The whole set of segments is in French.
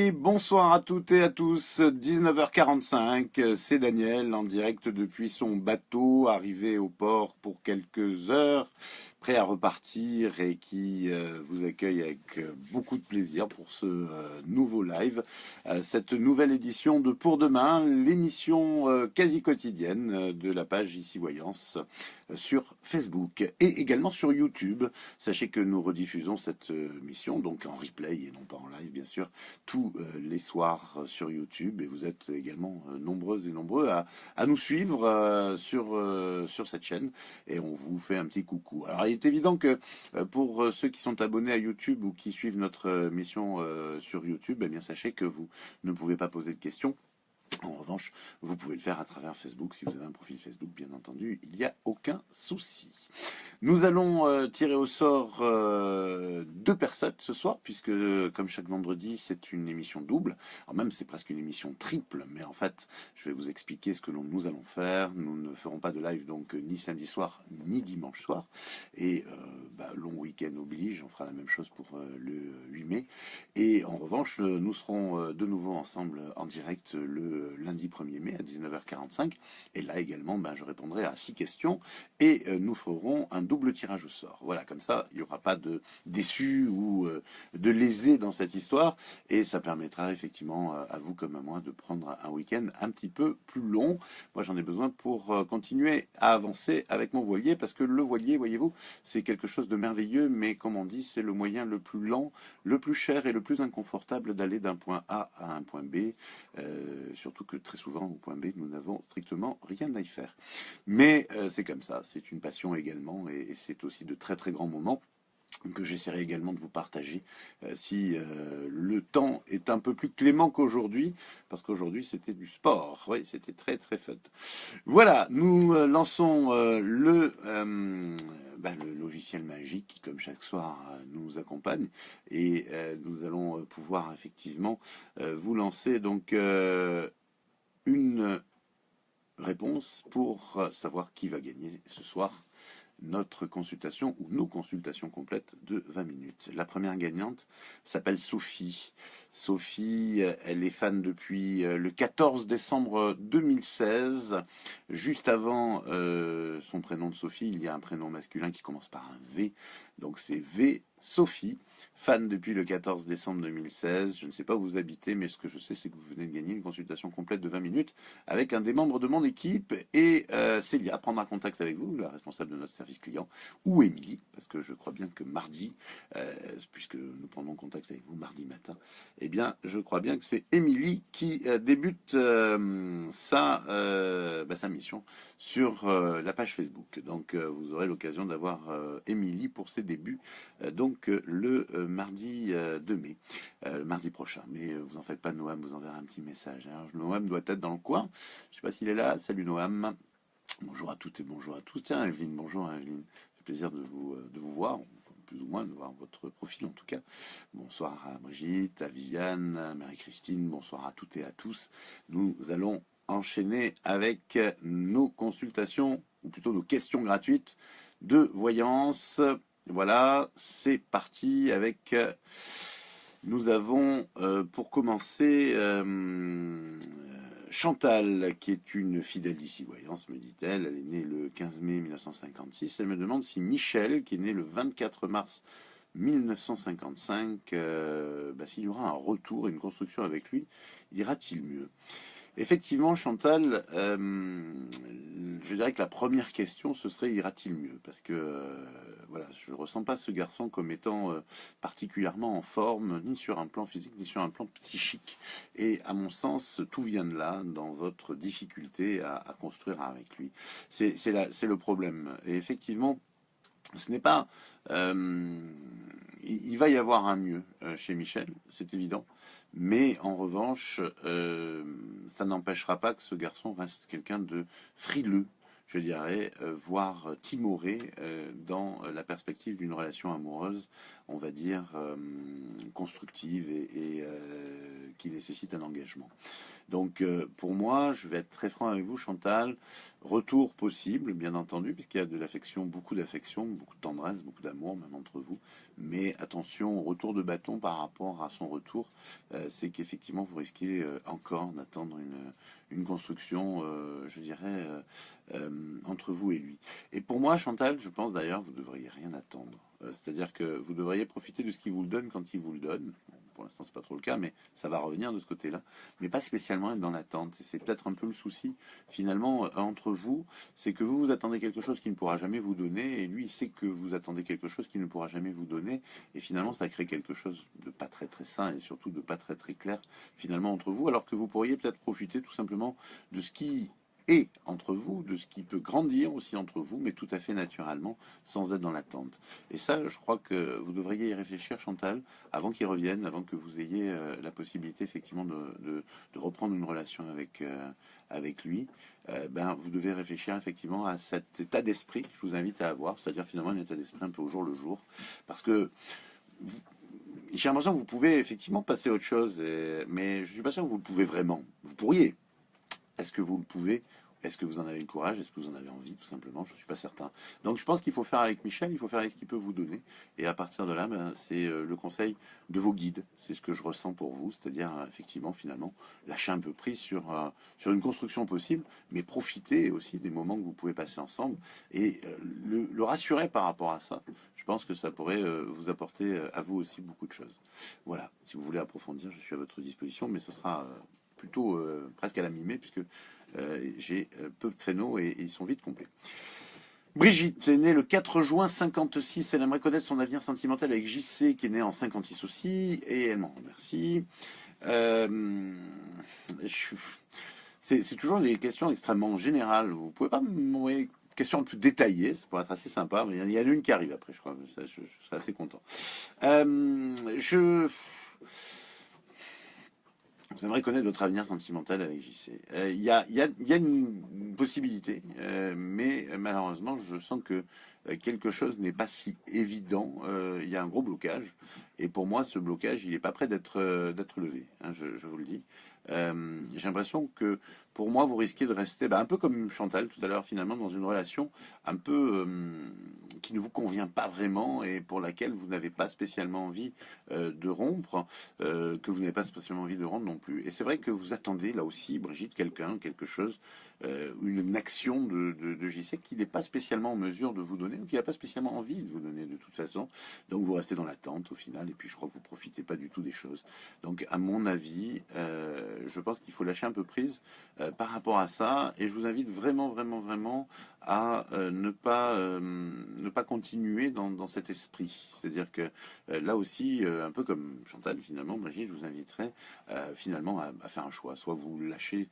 Et bonsoir à toutes et à tous, 19h45, c'est Daniel en direct depuis son bateau, arrivé au port pour quelques heures, prêt à repartir et qui vous accueille avec beaucoup de plaisir pour ce nouveau live, cette nouvelle édition de Pour Demain, l'émission quasi quotidienne de la page Ici Voyance sur Facebook et également sur YouTube. Sachez que nous rediffusons cette mission donc en replay et non pas en live bien sûr tous les soirs sur YouTube et vous êtes également nombreuses et nombreux à nous suivre sur cette chaîne et on vous fait un petit coucou. Alors il est évident que pour ceux qui sont abonnés à YouTube ou qui suivent notre mission sur YouTube, eh bien sachez que vous ne pouvez pas poser de questions. En revanche, vous pouvez le faire à travers Facebook. Si vous avez un profil Facebook, bien entendu, il n'y a aucun souci. Nous allons tirer au sort deux personnes ce soir, puisque comme chaque vendredi, c'est une émission double. Alors même, c'est presque une émission triple, mais en fait, je vais vous expliquer ce que nous allons faire. Nous ne ferons pas de live, donc ni samedi soir, ni dimanche soir. Et long week-end oblige, on fera la même chose pour le 8 mai. Et en revanche, nous serons de nouveau ensemble en direct le lundi 1er mai à 19h45. Et là également, je répondrai à 6 questions et nous ferons un double tirage au sort. Voilà, comme ça, il n'y aura pas de déçus ou de lésés dans cette histoire. Et ça permettra effectivement à vous comme à moi de prendre un week-end un petit peu plus long. Moi, j'en ai besoin pour continuer à avancer avec mon voilier parce que le voilier, voyez-vous, c'est quelque chose de merveilleux, mais comme on dit, c'est le moyen le plus lent, le plus cher et le plus inconfortable d'aller d'un point A à un point B. Surtout que très souvent, au point B, nous n'avons strictement rien à y faire. Mais c'est comme ça, c'est une passion également, et c'est aussi de très très grands moments que j'essaierai également de vous partager si le temps est un peu plus clément qu'aujourd'hui, parce qu'aujourd'hui c'était du sport, oui, c'était très très fun. Voilà, nous lançons le logiciel magique qui, comme chaque soir, nous accompagne, et nous allons pouvoir effectivement vous lancer donc une réponse pour savoir qui va gagner ce soir notre consultation ou nos consultations complètes de 20 minutes. La première gagnante s'appelle Sophie. Sophie, elle est fan depuis le 14 décembre 2016. Juste avant son prénom de Sophie, il y a un prénom masculin qui commence par un V. Donc c'est V Sophie, fan depuis le 14 décembre 2016. Je ne sais pas où vous habitez, mais ce que je sais, c'est que vous venez de gagner une consultation complète de 20 minutes avec un des membres de mon équipe. Et Célia prendra contact avec vous, la responsable de notre service client, ou Émilie, parce que je crois bien que mardi, puisque nous prendrons contact avec vous mardi matin, eh bien, je crois bien que c'est Émilie qui débute sa mission sur la page Facebook. Donc, vous aurez l'occasion d'avoir Émilie pour ses débuts, le mardi 2 mai, mardi prochain. Mais vous en faites pas, Noam vous enverra un petit message. Alors, Noam doit être dans le coin. Je sais pas s'il est là. Salut Noam. Bonjour à toutes et bonjour à tous. Tiens, Evelyne, bonjour Evelyne. Ça fait plaisir de vous voir, plus ou moins de voir votre profil en tout cas. Bonsoir à Brigitte, à Viviane, à Marie-Christine. Bonsoir à toutes et à tous. Nous allons enchaîner avec nos consultations, ou plutôt nos questions gratuites de voyance. Voilà, c'est parti avec... nous avons, pour commencer, Chantal, qui est une fidèle d'Ici Voyance, me dit-elle. Elle est née le 15 mai 1956. Elle me demande si Michel, qui est né le 24 mars 1955, s'il y aura un retour, une construction avec lui, ira-t-il mieux? Effectivement, Chantal, je dirais que la première question, ce serait ira-t-il mieux? Parce que je ne ressens pas ce garçon comme étant particulièrement en forme, ni sur un plan physique, ni sur un plan psychique. Et à mon sens, tout vient de là, dans votre difficulté à construire avec lui. C'est le problème. Et effectivement, ce n'est pas... il va y avoir un mieux chez Michel, c'est évident. Mais en revanche, ça n'empêchera pas que ce garçon reste quelqu'un de frileux, je dirais, voire timoré dans la perspective d'une relation amoureuse, on va dire, constructive et qui nécessite un engagement. Donc pour moi, je vais être très franc avec vous, Chantal, retour possible, bien entendu, puisqu'il y a de l'affection, beaucoup de tendresse, beaucoup d'amour, même entre vous. Mais attention, retour de bâton par rapport à son retour, c'est qu'effectivement, vous risquez encore d'attendre une construction, je dirais, entre vous et lui. Et pour moi, Chantal, je pense d'ailleurs, vous ne devriez rien attendre. C'est-à-dire que vous devriez profiter de ce qu'il vous le donne quand il vous le donne. Bon, pour l'instant, c'est pas trop le cas, mais ça va revenir de ce côté-là. Mais pas spécialement être dans l'attente. Et c'est peut-être un peu le souci, finalement, entre vous. C'est que vous attendez quelque chose qu'il ne pourra jamais vous donner. Et lui, il sait que vous attendez quelque chose qu'il ne pourra jamais vous donner. Et finalement, ça crée quelque chose de pas très très sain et surtout de pas très très clair, finalement, entre vous. Alors que vous pourriez peut-être profiter tout simplement de ce qui et entre vous, de ce qui peut grandir aussi entre vous, mais tout à fait naturellement, sans être dans l'attente. Et ça, je crois que vous devriez y réfléchir, Chantal, avant qu'il revienne, avant que vous ayez la possibilité effectivement de reprendre une relation avec lui. Ben, vous devez réfléchir effectivement à cet état d'esprit que je vous invite à avoir, c'est-à-dire finalement un état d'esprit un peu au jour le jour. Parce que j'ai l'impression que vous pouvez effectivement passer à autre chose, mais je ne suis pas sûr que vous le pouvez vraiment. Vous pourriez. Est-ce que vous le pouvez? Est-ce que vous en avez le courage? Est-ce que vous en avez envie? Tout simplement, je ne suis pas certain. Donc je pense qu'il faut faire avec Michel, il faut faire avec ce qu'il peut vous donner. Et à partir de là, ben, c'est le conseil de vos guides. C'est ce que je ressens pour vous, c'est-à-dire effectivement, finalement, lâcher un peu prise sur une construction possible, mais profiter aussi des moments que vous pouvez passer ensemble et le rassurer par rapport à ça. Je pense que ça pourrait vous apporter à vous aussi beaucoup de choses. Voilà, si vous voulez approfondir, je suis à votre disposition, mais ce sera plutôt presque à la mi-mai, puisque j'ai peu de créneaux et ils sont vite complets. Brigitte est née le 4 juin 56. Elle aimerait connaître son avenir sentimental avec JC, qui est né en 56 aussi, et elle m'en remercie. C'est toujours des questions extrêmement générales. Vous pouvez pas m'envoyer questions un peu détaillées, ça pourrait être assez sympa, mais il y en a une qui arrive après, je crois. Je serais assez content. Vous aimeriez connaître votre avenir sentimental avec JC. Il y a une possibilité, mais malheureusement, je sens que quelque chose n'est pas si évident. Il y a un gros blocage. Et pour moi, ce blocage, il n'est pas prêt d'être levé, hein, je vous le dis. J'ai l'impression que pour moi, vous risquez de rester un peu comme Chantal tout à l'heure, finalement, dans une relation un peu qui ne vous convient pas vraiment et pour laquelle vous n'avez pas spécialement envie de rompre, que vous n'avez pas spécialement envie de rendre non plus. Et c'est vrai que vous attendez là aussi, Brigitte, quelque chose, une action de JC qui n'est pas spécialement en mesure de vous donner ou qui n'a pas spécialement envie de vous donner de toute façon. Donc vous restez dans l'attente au final et puis je crois que vous profitez pas du tout des choses. Donc à mon avis, je pense qu'il faut lâcher un peu prise par rapport à ça et je vous invite vraiment à ne pas continuer dans cet esprit. C'est-à-dire que là aussi, un peu comme Chantal finalement, Brigitte, je vous inviterai finalement à faire un choix. Soit vous lâchez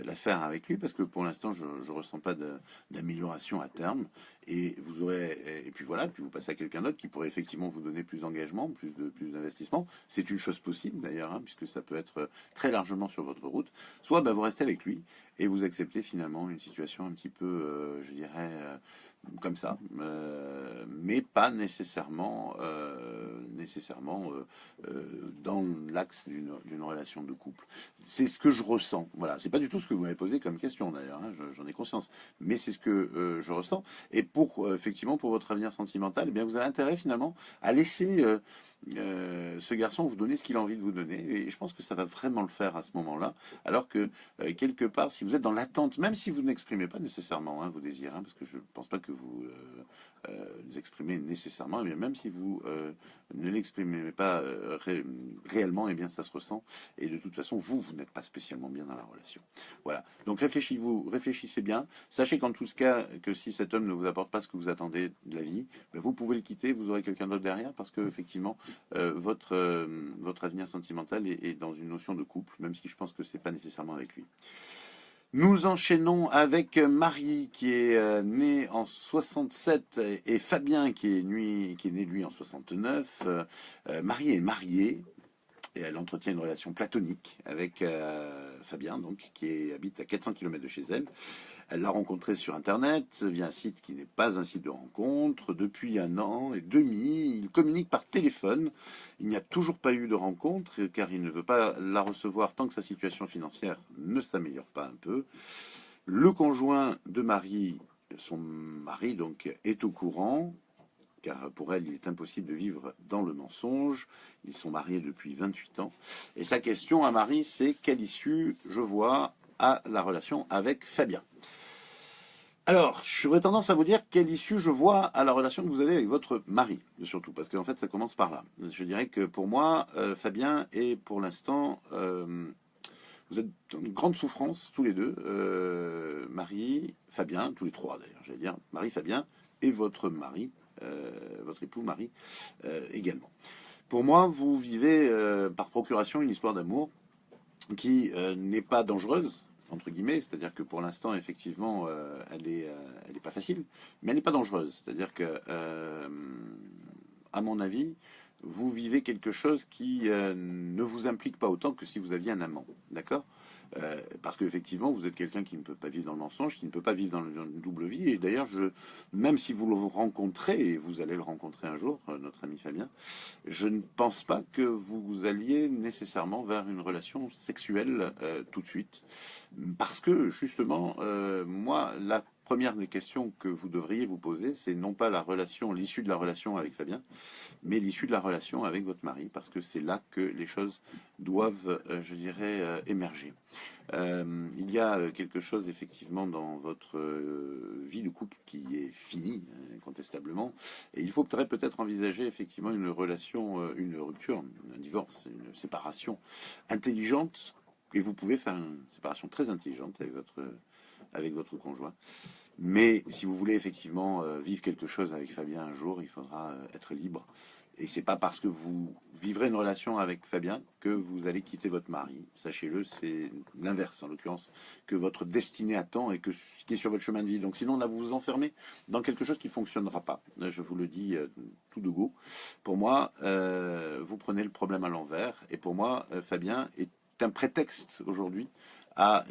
l'affaire avec lui parce que pour l'instant je ressens pas d'amélioration à terme et vous aurez et puis voilà, puis vous passez à quelqu'un d'autre qui pourrait effectivement vous donner plus d'engagement, plus d'investissement. C'est une chose possible d'ailleurs, hein, puisque ça peut être très largement sur votre route. Soit vous restez avec lui et vous acceptez finalement une situation un petit peu, je dirais, comme ça, mais pas nécessairement, dans l'axe d'une relation de couple. C'est ce que je ressens. Voilà, c'est pas du tout ce que vous m'avez posé comme question d'ailleurs, hein, j'en ai conscience, mais c'est ce que je ressens. Et pour effectivement pour votre avenir sentimental, eh bien vous avez intérêt finalement à laisser ce garçon vous donner ce qu'il a envie de vous donner. Et je pense que ça va vraiment le faire à ce moment-là. Alors que quelque part, si vous êtes dans l'attente, même si vous n'exprimez pas nécessairement vos désirs, hein, parce que je ne pense pas que vous les exprimez nécessairement, mais même si vous ne l'exprimez pas réellement, eh bien ça se ressent. Et de toute façon, vous n'êtes pas spécialement bien dans la relation. Voilà. Donc réfléchissez bien. Sachez qu'en tout cas, que si cet homme ne vous apporte pas ce que vous attendez de la vie, ben vous pouvez le quitter, vous aurez quelqu'un d'autre derrière, parce que effectivement, votre avenir sentimental est dans une notion de couple, même si je pense que c'est pas nécessairement avec lui. Nous enchaînons avec Marie qui est née en 67 et Fabien qui est né lui en 69. Marie est mariée et elle entretient une relation platonique avec Fabien, donc qui habite à 400 km de chez elle. Elle l'a rencontré sur Internet, via un site qui n'est pas un site de rencontre. Depuis 1 an et demi, il communique par téléphone. Il n'y a toujours pas eu de rencontre, car il ne veut pas la recevoir tant que sa situation financière ne s'améliore pas un peu. Le conjoint de Marie, son mari donc, est au courant, car pour elle, il est impossible de vivre dans le mensonge. Ils sont mariés depuis 28 ans. Et sa question à Marie, c'est quelle issue je vois à la relation avec Fabien. Alors, j'aurais tendance à vous dire quelle issue je vois à la relation que vous avez avec votre mari, surtout, parce qu'en fait, ça commence par là. Je dirais que pour moi, Fabien est pour l'instant, vous êtes dans une grande souffrance tous les deux, Marie, Fabien, tous les trois d'ailleurs, j'allais dire, Marie, Fabien, et votre mari, votre époux Marie également. Pour moi, vous vivez par procuration une histoire d'amour qui n'est pas dangereuse, entre guillemets, c'est-à-dire que pour l'instant, effectivement, elle est pas facile, mais elle n'est pas dangereuse. C'est-à-dire que, à mon avis, vous vivez quelque chose qui ne vous implique pas autant que si vous aviez un amant, d'accord? Parce qu'effectivement, vous êtes quelqu'un qui ne peut pas vivre dans le mensonge, qui ne peut pas vivre dans une double vie. Et d'ailleurs, même si vous le rencontrez, et vous allez le rencontrer un jour, notre ami Fabien, je ne pense pas que vous alliez nécessairement vers une relation sexuelle tout de suite. Parce que, justement, moi, la première des questions que vous devriez vous poser, c'est non pas la relation, l'issue de la relation avec Fabien, mais l'issue de la relation avec votre mari, parce que c'est là que les choses doivent, je dirais, émerger. Il y a quelque chose effectivement dans votre vie de couple qui est fini, incontestablement, et il faudrait peut-être envisager effectivement une relation, une rupture, un divorce, une séparation intelligente, et vous pouvez faire une séparation très intelligente avec votre conjoint. Mais si vous voulez effectivement vivre quelque chose avec Fabien un jour, il faudra être libre. Et c'est pas parce que vous vivrez une relation avec Fabien que vous allez quitter votre mari. Sachez-le, c'est l'inverse en l'occurrence, que votre destinée attend et que ce qui est sur votre chemin de vie. Donc sinon, là, vous vous enfermez dans quelque chose qui fonctionnera pas. Je vous le dis tout de go. Pour moi, vous prenez le problème à l'envers. Et pour moi, Fabien est un prétexte aujourd'hui à,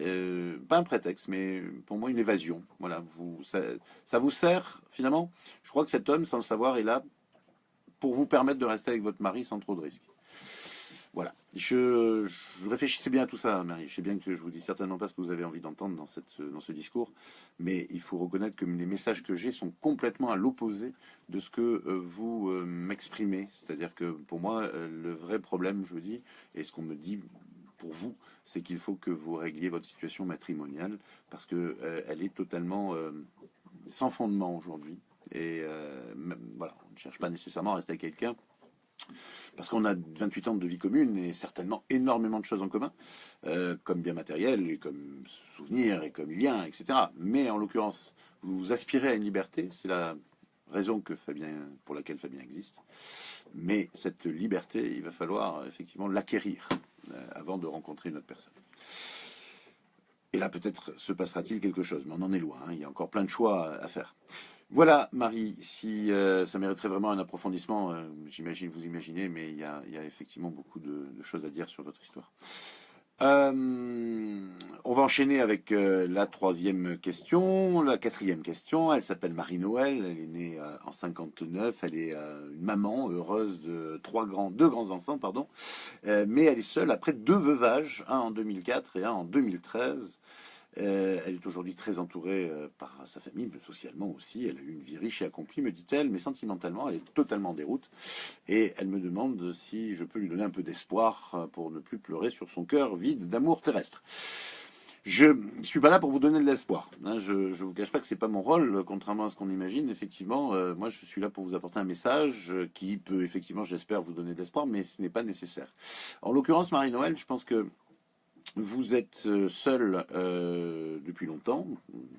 pas un prétexte, mais pour moi une évasion. Voilà, ça vous sert finalement. Je crois que cet homme, sans le savoir, est là pour vous permettre de rester avec votre mari sans trop de risques. Voilà. Je réfléchissais bien à tout ça, Marie. Je sais bien que je vous dis certainement pas ce que vous avez envie d'entendre dans ce discours, mais il faut reconnaître que les messages que j'ai sont complètement à l'opposé de ce que vous m'exprimez. C'est-à-dire que pour moi, le vrai problème, je vous dis, et ce qu'on me dit pour vous, c'est qu'il faut que vous régliez votre situation matrimoniale parce que elle est totalement sans fondement aujourd'hui. Et voilà, on ne cherche pas nécessairement à rester avec quelqu'un parce qu'on a 28 ans de vie commune et certainement énormément de choses en commun, comme bien matériel, et comme souvenirs, et comme liens, etc. Mais en l'occurrence, vous aspirez à une liberté, c'est la raison pour laquelle Fabien existe. Mais cette liberté, il va falloir effectivement l'acquérir avant de rencontrer une autre personne. Et là, peut-être se passera-t-il quelque chose, mais on en est loin, hein, il y a encore plein de choix à faire. Voilà, Marie, si ça mériterait vraiment un approfondissement, j'imagine, vous imaginez, mais il y a effectivement beaucoup de choses à dire sur votre histoire. On va enchaîner avec la troisième question, la quatrième question. Elle s'appelle Marie-Noël, elle est née en 59, elle est une maman heureuse de deux grands enfants, pardon, mais elle est seule après deux veuvages, un en 2004 et un en 2013. Elle est aujourd'hui très entourée par sa famille, mais socialement aussi. Elle a eu une vie riche et accomplie, me dit-elle, mais sentimentalement, elle est totalement en déroute. Et elle me demande si je peux lui donner un peu d'espoir pour ne plus pleurer sur son cœur vide d'amour terrestre. Je ne suis pas là pour vous donner de l'espoir. Hein. Je ne vous cache pas que c'est pas mon rôle, contrairement à ce qu'on imagine. Effectivement, moi, je suis là pour vous apporter un message qui peut, effectivement, j'espère, vous donner de l'espoir, mais ce n'est pas nécessaire. En l'occurrence, Marie-Noël, je pense que vous êtes seul depuis longtemps,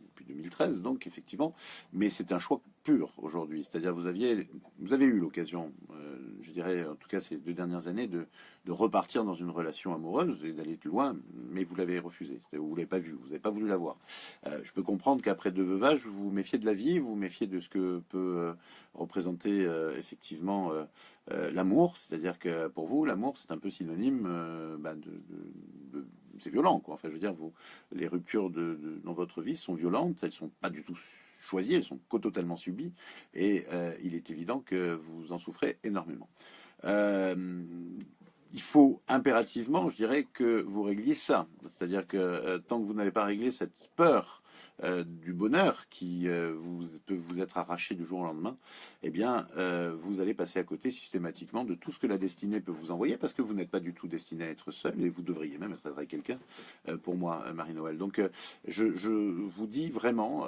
depuis 2013 donc effectivement, mais c'est un choix pur aujourd'hui. C'est-à-dire vous avez eu l'occasion, je dirais en tout cas ces 2 dernières années, de repartir dans une relation amoureuse et d'aller plus loin, mais vous l'avez refusé. Vous l'avez pas vu, vous n'avez pas voulu la voir. Je peux comprendre qu'après deux veuvages, vous vous méfiez de la vie, vous vous méfiez de ce que peut représenter effectivement l'amour. C'est-à-dire que pour vous, l'amour, c'est un peu synonyme c'est violent, quoi. Enfin, je veux dire, les ruptures dans votre vie sont violentes, elles sont pas du tout choisies, elles sont totalement subies, et il est évident que vous en souffrez énormément. Euh, il faut impérativement, je dirais, que vous régliez ça. C'est-à-dire que tant que vous n'avez pas réglé cette peur du bonheur qui peut vous être arraché du jour au lendemain, eh bien, vous allez passer à côté systématiquement de tout ce que la destinée peut vous envoyer, parce que vous n'êtes pas du tout destiné à être seul, et vous devriez même être avec quelqu'un, pour moi, Marie-Noël. Donc, je vous dis vraiment,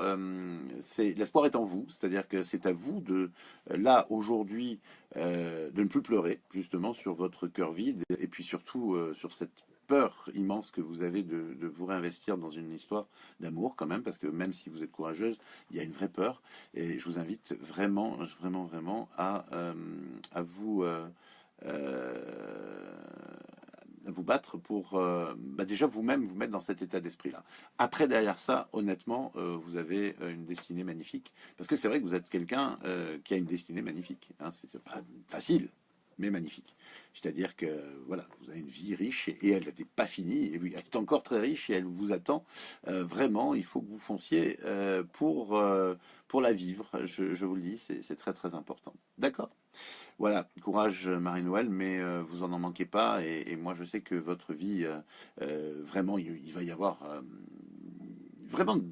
l'espoir est en vous, c'est-à-dire que c'est à vous de, là, aujourd'hui, de ne plus pleurer, justement, sur votre cœur vide, et puis surtout sur cette peur immense que vous avez de vous réinvestir dans une histoire d'amour quand même, parce que même si vous êtes courageuse, il y a une vraie peur, et je vous invite vraiment, vraiment, vraiment euh, à vous battre pour déjà vous-même vous mettre dans cet état d'esprit-là. Après, derrière ça, honnêtement, vous avez une destinée magnifique. Parce que c'est vrai que vous êtes quelqu'un qui a une destinée magnifique. Hein. C'est pas facile, mais magnifique. C'est-à-dire que voilà, vous avez une vie riche et elle n'était pas finie. Et elle est encore très riche et elle vous attend. Vraiment, il faut que vous fonciez pour la vivre. Je vous le dis, c'est très très important. D'accord? Voilà, courage Marie-Noël, mais vous en manquez pas. Et moi, je sais que votre vie, vraiment, il va y avoir vraiment de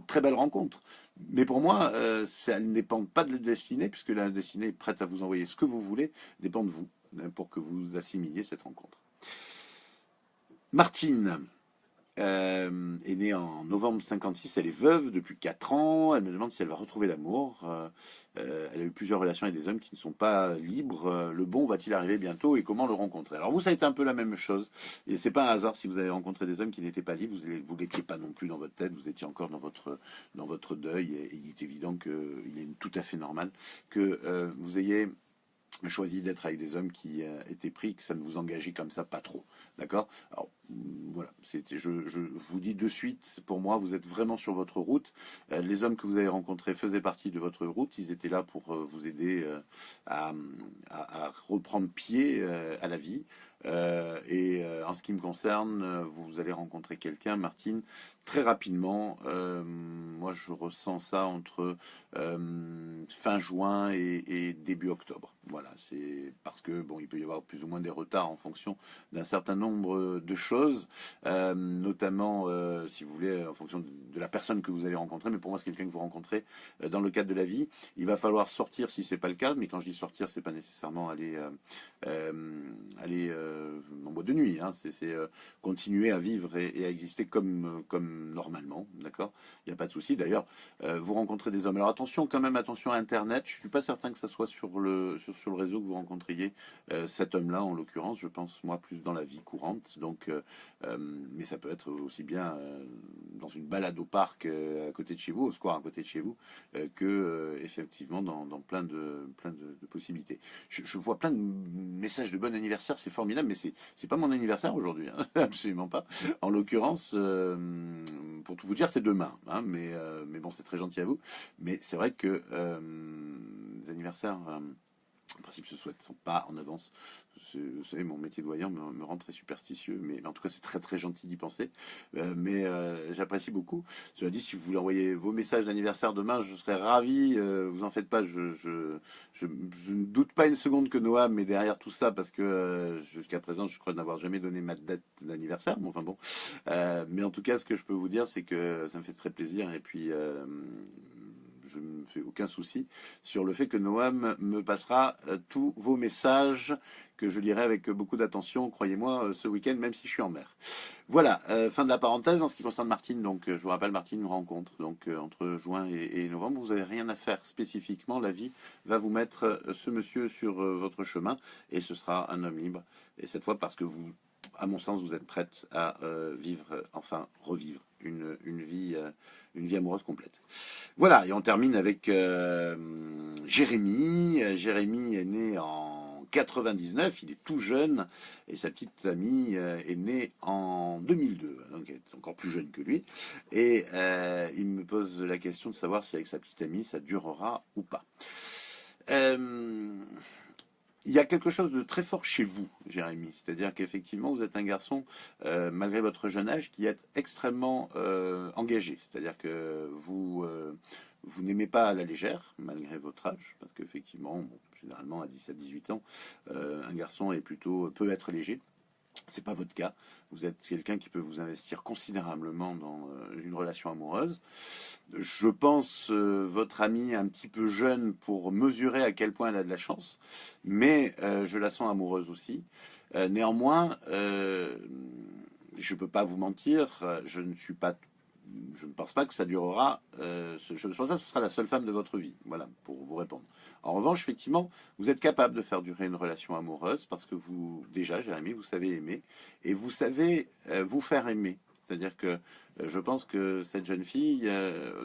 très belles rencontres. Mais pour moi, ça ne dépend pas de la destinée, puisque la destinée est prête à vous envoyer ce que vous voulez, dépend de vous, pour que vous assimiliez cette rencontre. Martine, est née en novembre 56, elle est veuve depuis 4 ans, elle me demande si elle va retrouver l'amour. Elle a eu plusieurs relations avec des hommes qui ne sont pas libres. Le bon va-t-il arriver bientôt et comment le rencontrer? Alors vous, ça a été un peu la même chose. Et c'est pas un hasard si vous avez rencontré des hommes qui n'étaient pas libres, vous l'étiez pas non plus dans votre tête, vous étiez encore dans votre deuil. Et il est évident qu'il est tout à fait normal que vous ayez choisi d'être avec des hommes qui étaient pris, que ça ne vous engageait comme ça pas trop. D'accord? Alors, voilà, je vous dis de suite, pour moi, vous êtes vraiment sur votre route. Les hommes que vous avez rencontrés faisaient partie de votre route. Ils étaient là pour vous aider à, à reprendre pied à la vie. En ce qui me concerne, vous allez rencontrer quelqu'un, Martine, très rapidement. Moi, je ressens ça entre fin juin et début octobre. Voilà, c'est parce que bon, il peut y avoir plus ou moins des retards en fonction d'un certain nombre de choses, notamment, si vous voulez, en fonction de la personne que vous allez rencontrer. Mais pour moi, c'est quelqu'un que vous rencontrez dans le cadre de la vie. Il va falloir sortir si c'est pas le cas. Mais quand je dis sortir, c'est pas nécessairement aller en boîte de nuit. Hein. C'est continuer à vivre et à exister comme normalement. D'accord? Il n'y a pas de souci. D'ailleurs, vous rencontrez des hommes. Alors attention, quand même, attention à Internet. Je suis pas certain que ça soit sur le réseau que vous rencontriez cet homme-là, en l'occurrence. Je pense moi plus dans la vie courante. Donc, mais ça peut être aussi bien dans une balade au parc à côté de chez vous, au square à côté de chez vous, que effectivement dans plein de possibilités. Je vois plein de messages de bon anniversaire, c'est formidable, mais c'est pas mon anniversaire aujourd'hui, hein, absolument pas. En l'occurrence, pour tout vous dire, c'est demain, hein, mais bon, c'est très gentil à vous. Mais c'est vrai que les anniversaires, en principe, se souhaitent, sont pas en avance. Vous savez, mon métier de voyant me rend très superstitieux, mais en tout cas, c'est très très gentil d'y penser. Mais j'apprécie beaucoup. Cela dit, si vous voulez envoyer vos messages d'anniversaire demain, je serais ravi. Vous en faites pas. Je ne doute pas une seconde que Noam est derrière tout ça, parce que jusqu'à présent, je crois n'avoir jamais donné ma date d'anniversaire. Bon, enfin bon. Mais en tout cas, ce que je peux vous dire, c'est que ça me fait très plaisir. Et puis je ne me fais aucun souci sur le fait que Noam me passera tous vos messages que je lirai avec beaucoup d'attention, croyez-moi, ce week-end, même si je suis en mer. Voilà, fin de la parenthèse. En ce qui concerne Martine, donc je vous rappelle, Martine, une rencontre donc entre juin et novembre. Vous n'avez rien à faire spécifiquement. La vie va vous mettre ce monsieur sur votre chemin et ce sera un homme libre. Et cette fois, parce que vous, à mon sens, vous êtes prête à vivre, enfin revivre une vie amoureuse complète. Voilà, et on termine avec Jérémy. Jérémy est né en 99, il est tout jeune, et sa petite amie est née en 2002, donc elle est encore plus jeune que lui. Et il me pose la question de savoir si avec sa petite amie ça durera ou pas. Euh, il y a quelque chose de très fort chez vous, Jérémy. C'est-à-dire qu'effectivement, vous êtes un garçon, malgré votre jeune âge, qui est extrêmement engagé. C'est-à-dire que vous n'aimez pas à la légère, malgré votre âge, parce qu'effectivement, bon, généralement à 17-18 ans, un garçon peut être léger. C'est pas votre cas. Vous êtes quelqu'un qui peut vous investir considérablement dans une relation amoureuse. Je pense votre amie un petit peu jeune pour mesurer à quel point elle a de la chance, mais je la sens amoureuse aussi. Néanmoins, je ne peux pas vous mentir, je ne pense pas que ça durera. Je pense que ça sera la seule femme de votre vie. Voilà, pour vous répondre. En revanche, effectivement, vous êtes capable de faire durer une relation amoureuse parce que vous, déjà, Jérémy, vous savez aimer et vous savez vous faire aimer. C'est-à-dire que je pense que cette jeune fille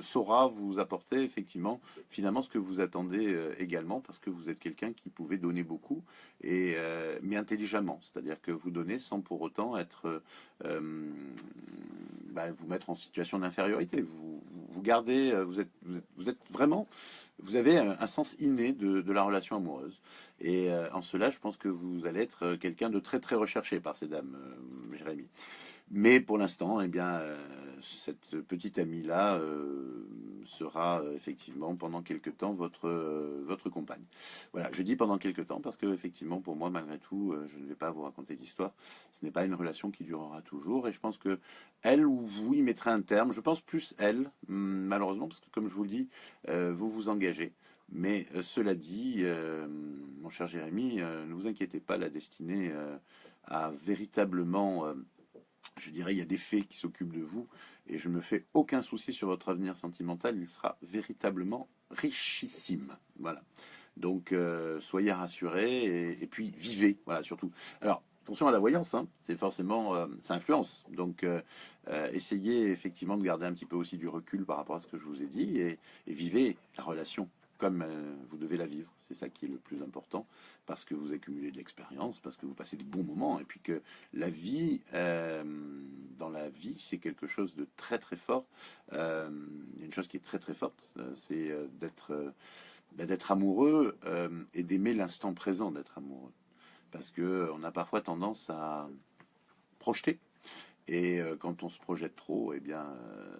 saura vous apporter effectivement finalement ce que vous attendez également parce que vous êtes quelqu'un qui pouvait donner beaucoup mais intelligemment. C'est-à-dire que vous donnez sans pour autant être vous mettre en situation d'infériorité. Vous gardez, vous êtes vraiment, vous avez un sens inné de la relation amoureuse. Et en cela, je pense que vous allez être quelqu'un de très très recherché par ces dames, Jérémy. Mais pour l'instant, eh bien, cette petite amie-là sera effectivement pendant quelque temps votre compagne. Voilà, je dis pendant quelque temps parce que effectivement, pour moi, malgré tout, je ne vais pas vous raconter d'histoire. Ce n'est pas une relation qui durera toujours, et je pense que elle ou vous y mettrez un terme. Je pense plus elle, malheureusement, parce que comme je vous le dis, vous vous engagez. Mais cela dit, mon cher Jérémy, ne vous inquiétez pas, la destinée a véritablement je dirais, il y a des faits qui s'occupent de vous et je ne me fais aucun souci sur votre avenir sentimental. Il sera véritablement richissime. Voilà. Donc, soyez rassurés et puis vivez. Voilà, surtout. Alors, attention à la voyance, hein, c'est forcément, ça influence. Donc, essayez effectivement de garder un petit peu aussi du recul par rapport à ce que je vous ai dit et vivez la relation comme vous devez la vivre. C'est ça qui est le plus important, parce que vous accumulez de l'expérience, parce que vous passez de bons moments, et puis que la vie, dans la vie, c'est quelque chose de très très fort. Il y a une chose qui est très très forte, c'est d'être amoureux et d'aimer l'instant présent d'être amoureux. Parce que on a parfois tendance à projeter. Et quand on se projette trop, eh bien,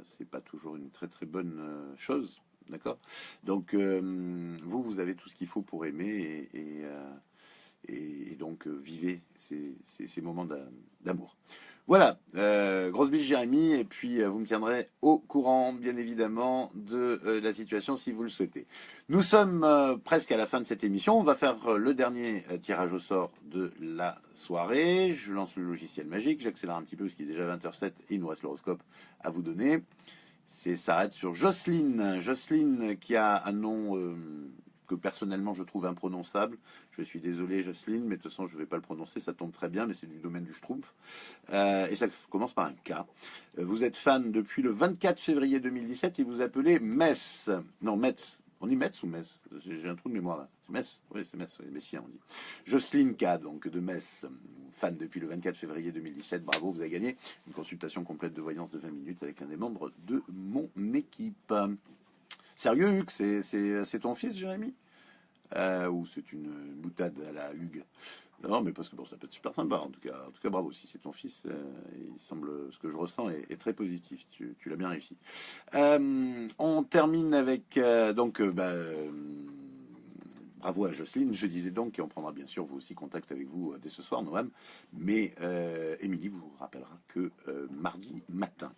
c'est pas toujours une très très bonne chose. D'accord. Donc, vous avez tout ce qu'il faut pour aimer et donc vivez ces moments d'amour. Voilà, grosse biche Jérémy, et puis vous me tiendrez au courant, bien évidemment, de la situation si vous le souhaitez. Nous sommes presque à la fin de cette émission. On va faire le dernier tirage au sort de la soirée. Je lance le logiciel magique, j'accélère un petit peu parce qu'il est déjà 20h07 et il nous reste l'horoscope à vous donner. Ça s'arrête sur Jocelyne. Jocelyne qui a un nom que personnellement je trouve imprononçable. Je suis désolé Jocelyne, mais de toute façon je ne vais pas le prononcer, ça tombe très bien, mais c'est du domaine du Schtroumpf. Et ça commence par un K. Vous êtes fan depuis le 24 février 2017 et vous appelez Metz. Non, Metz. On dit Metz ou Metz? J'ai un trou de mémoire là. C'est Metz? Oui, c'est Metz, oui, Messien on dit. Jocelyne K, donc de Metz, fan depuis le 24 février 2017. Bravo, vous avez gagné une consultation complète de voyance de 20 minutes avec un des membres de mon équipe. Sérieux, Hugues, c'est ton fils, Jérémy? Ou c'est une boutade à la Hugues? Non, mais parce que bon, ça peut être super sympa en tout cas. En tout cas, bravo. Si c'est ton fils, il semble, ce que je ressens est très positif. Tu l'as bien réussi. On termine avec bravo à Jocelyne. Je disais donc, et on prendra bien sûr vous aussi contact avec vous dès ce soir, Noam. Mais Émilie vous rappellera que mardi matin.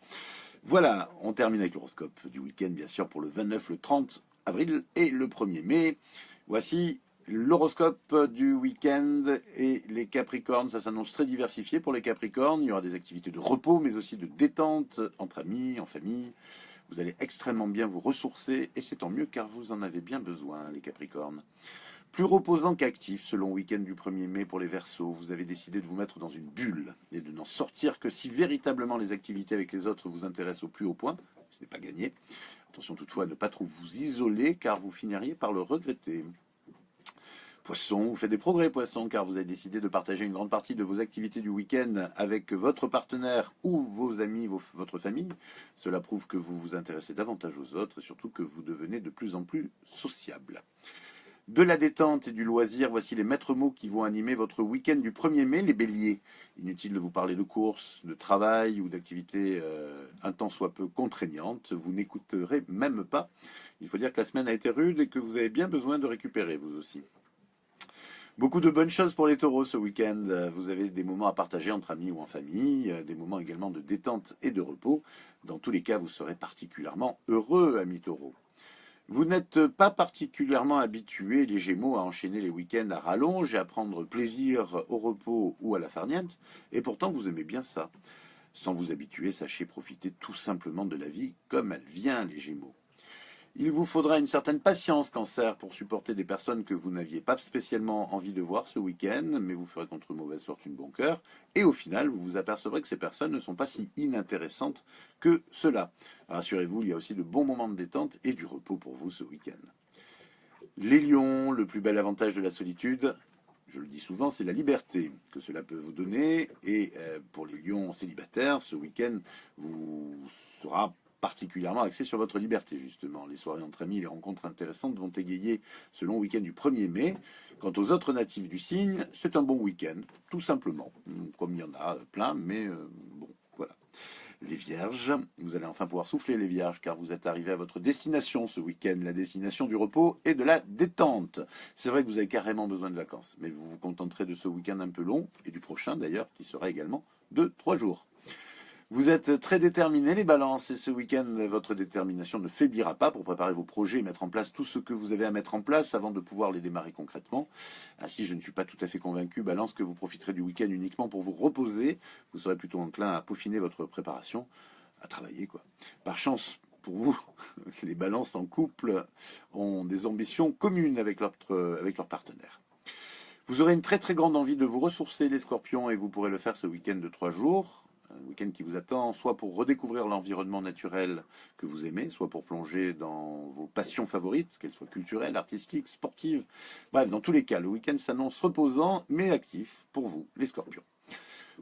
Voilà, on termine avec l'horoscope du week-end, bien sûr, pour le 29, le 30 avril et le 1er mai. Voici l'horoscope du week-end et les Capricornes. Ça s'annonce très diversifié pour les Capricornes. Il y aura des activités de repos, mais aussi de détente entre amis, en famille. Vous allez extrêmement bien vous ressourcer et c'est tant mieux car vous en avez bien besoin, les Capricornes. Plus reposant qu'actif, selon week-end du 1er mai pour les Verseaux, vous avez décidé de vous mettre dans une bulle et de n'en sortir que si véritablement les activités avec les autres vous intéressent au plus haut point. Ce n'est pas gagné. Attention toutefois à ne pas trop vous isoler car vous finiriez par le regretter. Poisson, vous faites des progrès, Poisson, car vous avez décidé de partager une grande partie de vos activités du week-end avec votre partenaire ou vos amis, votre famille. Cela prouve que vous vous intéressez davantage aux autres et surtout que vous devenez de plus en plus sociable. De la détente et du loisir, voici les maîtres mots qui vont animer votre week-end du 1er mai, les béliers. Inutile de vous parler de courses, de travail ou d'activités un tant soit peu contraignantes, vous n'écouterez même pas. Il faut dire que la semaine a été rude et que vous avez bien besoin de récupérer, vous aussi. Beaucoup de bonnes choses pour les taureaux ce week-end. Vous avez des moments à partager entre amis ou en famille, des moments également de détente et de repos. Dans tous les cas, vous serez particulièrement heureux, amis taureaux. Vous n'êtes pas particulièrement habitués, les Gémeaux, à enchaîner les week-ends à rallonge et à prendre plaisir au repos ou à la farniente, et pourtant vous aimez bien ça. Sans vous habituer, sachez profiter tout simplement de la vie comme elle vient, les Gémeaux. Il vous faudra une certaine patience, Cancer, pour supporter des personnes que vous n'aviez pas spécialement envie de voir ce week-end, mais vous ferez contre mauvaise fortune bon cœur, et au final, vous vous apercevrez que ces personnes ne sont pas si inintéressantes que cela. Rassurez-vous, il y a aussi de bons moments de détente et du repos pour vous ce week-end. Les lions, le plus bel avantage de la solitude, je le dis souvent, c'est la liberté que cela peut vous donner, et pour les lions célibataires, ce week-end vous sera particulièrement axé sur votre liberté, justement. Les soirées entre amis et les rencontres intéressantes vont égayer ce long week-end du 1er mai. Quant aux autres natifs du signe, c'est un bon week-end, tout simplement. Comme il y en a plein, mais bon, voilà. Les vierges, vous allez enfin pouvoir souffler les vierges, car vous êtes arrivés à votre destination ce week-end, la destination du repos et de la détente. C'est vrai que vous avez carrément besoin de vacances, mais vous vous contenterez de ce week-end un peu long, et du prochain d'ailleurs, qui sera également de 3 jours. Vous êtes très déterminés, les balances, et ce week-end, votre détermination ne faiblira pas pour préparer vos projets et mettre en place tout ce que vous avez à mettre en place avant de pouvoir les démarrer concrètement. Ainsi, je ne suis pas tout à fait convaincu, balance, que vous profiterez du week-end uniquement pour vous reposer. Vous serez plutôt enclin à peaufiner votre préparation, à travailler, quoi. Par chance pour vous, les balances en couple ont des ambitions communes avec leur partenaire. Vous aurez une très très grande envie de vous ressourcer, les scorpions, et vous pourrez le faire ce week-end de 3 jours. Un week-end qui vous attend, soit pour redécouvrir l'environnement naturel que vous aimez, soit pour plonger dans vos passions favorites, qu'elles soient culturelles, artistiques, sportives. Bref, dans tous les cas, le week-end s'annonce reposant, mais actif pour vous, les scorpions.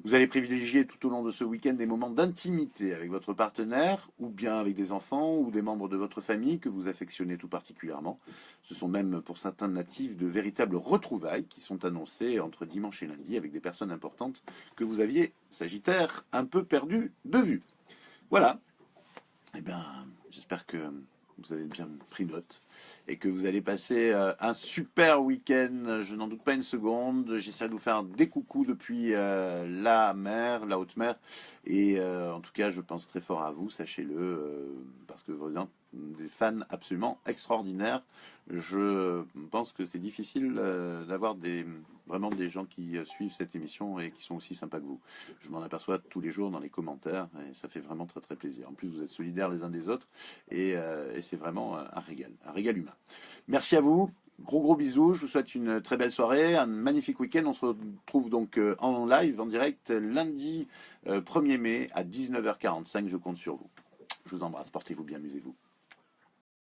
Vous allez privilégier tout au long de ce week-end des moments d'intimité avec votre partenaire, ou bien avec des enfants ou des membres de votre famille que vous affectionnez tout particulièrement. Ce sont même pour certains natifs de véritables retrouvailles qui sont annoncées entre dimanche et lundi avec des personnes importantes que vous aviez, Sagittaire, un peu perdu de vue. Voilà. Eh bien, j'espère que vous avez bien pris note et que vous allez passer un super week-end, je n'en doute pas une seconde. J'essaie de vous faire des coucous depuis la mer, la haute mer, et en tout cas je pense très fort à vous, sachez-le, parce que vous êtes des fans absolument extraordinaires. Je pense que c'est difficile d'avoir vraiment des gens qui suivent cette émission et qui sont aussi sympas que vous. Je m'en aperçois tous les jours dans les commentaires et ça fait vraiment très très plaisir. En plus, vous êtes solidaires les uns des autres et c'est vraiment un régal humain. Merci à vous. Gros bisous, je vous souhaite une très belle soirée, un magnifique week-end. On se retrouve donc en live, en direct, lundi 1er mai à 19h45. Je compte sur vous. Je vous embrasse, portez-vous bien, amusez-vous.